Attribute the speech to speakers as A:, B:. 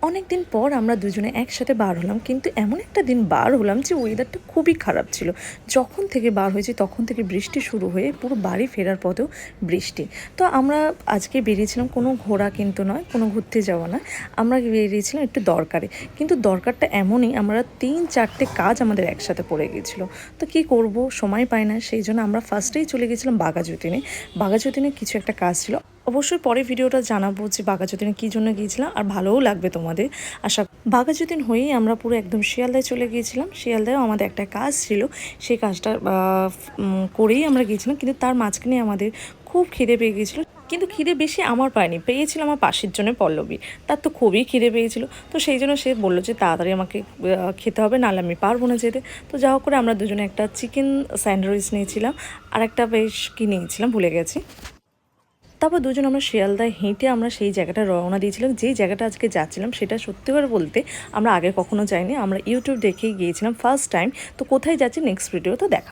A: অনেক দিন পর আমরা দুজনে একসাথে বার হলাম, কিন্তু এমন একটা দিন বার হলাম যে ওয়েদারটা খুবই খারাপ ছিল। যখন থেকে বার হয়েছি তখন থেকে বৃষ্টি শুরু হয়ে পুরো বাড়ি ফেরার পথেও বৃষ্টি। তো আমরা আজকে বেরিয়েছিলাম কোনো ঘোরা কিন্তু নয়, কোনো ঘুরতে যাওয়া না, আমরা বেরিয়েছিলাম একটু দরকারে। কিন্তু দরকারটা এমনই, আমরা 3-4টে কাজ আমাদের একসাথে পড়ে গিয়েছিলো। তো কী করব, সময় পাই না, সেই জন্য আমরা ফার্স্টেই চলে গেছিলাম বাঘাযতীনে। বাঘাযতীনে কিছু একটা কাজ ছিল। অবশ্যই পরে ভিডিওটা জানাবো যে বাঘাযতীনে কী জন্য গিয়েছিলাম, আর ভালোও লাগবে তোমাদের আশা। বাঘাযতীন হয়েই আমরা পুরো একদম শিয়ালদায় চলে গিয়েছিলাম। শিয়ালদায়ও আমাদের একটা কাজ ছিল, সেই কাজটা করেই আমরা গিয়েছিলাম। কিন্তু তার মাঝখানে আমাদের খুব খিদে পেয়ে গিয়েছিলো। কিন্তু খিদে বেশি আমার পায়নি, পেয়েছিল আমার পাশের জন্য পল্লবী। তার তো খুবই খিদে পেয়েছিল, তো সেই জন্য সে বললো যে তাড়াতাড়ি আমাকে খেতে হবে, নাহলে আমি পারবো না যেতে। তো যা হোক করে আমরা দুজনে একটা চিকেন স্যান্ডউইচ নিয়েছিলাম, আর একটা বেশ কী নিয়েছিলাম ভুলে গেছি। তারপর দুজন আমরা শিয়ালদায় হেঁটে আমরা সেই জায়গাটা রওনা দিয়েছিলাম। যেই জায়গাটা আজকে যাচ্ছিলাম সেটা সত্যি করে বলতে আমরা আগে কখনো যাইনি, আমরা ইউটিউব দেখেই গিয়েছিলাম ফার্স্ট টাইম। তো কোথায় যাচ্ছি নেক্সট ভিডিও তো দেখা।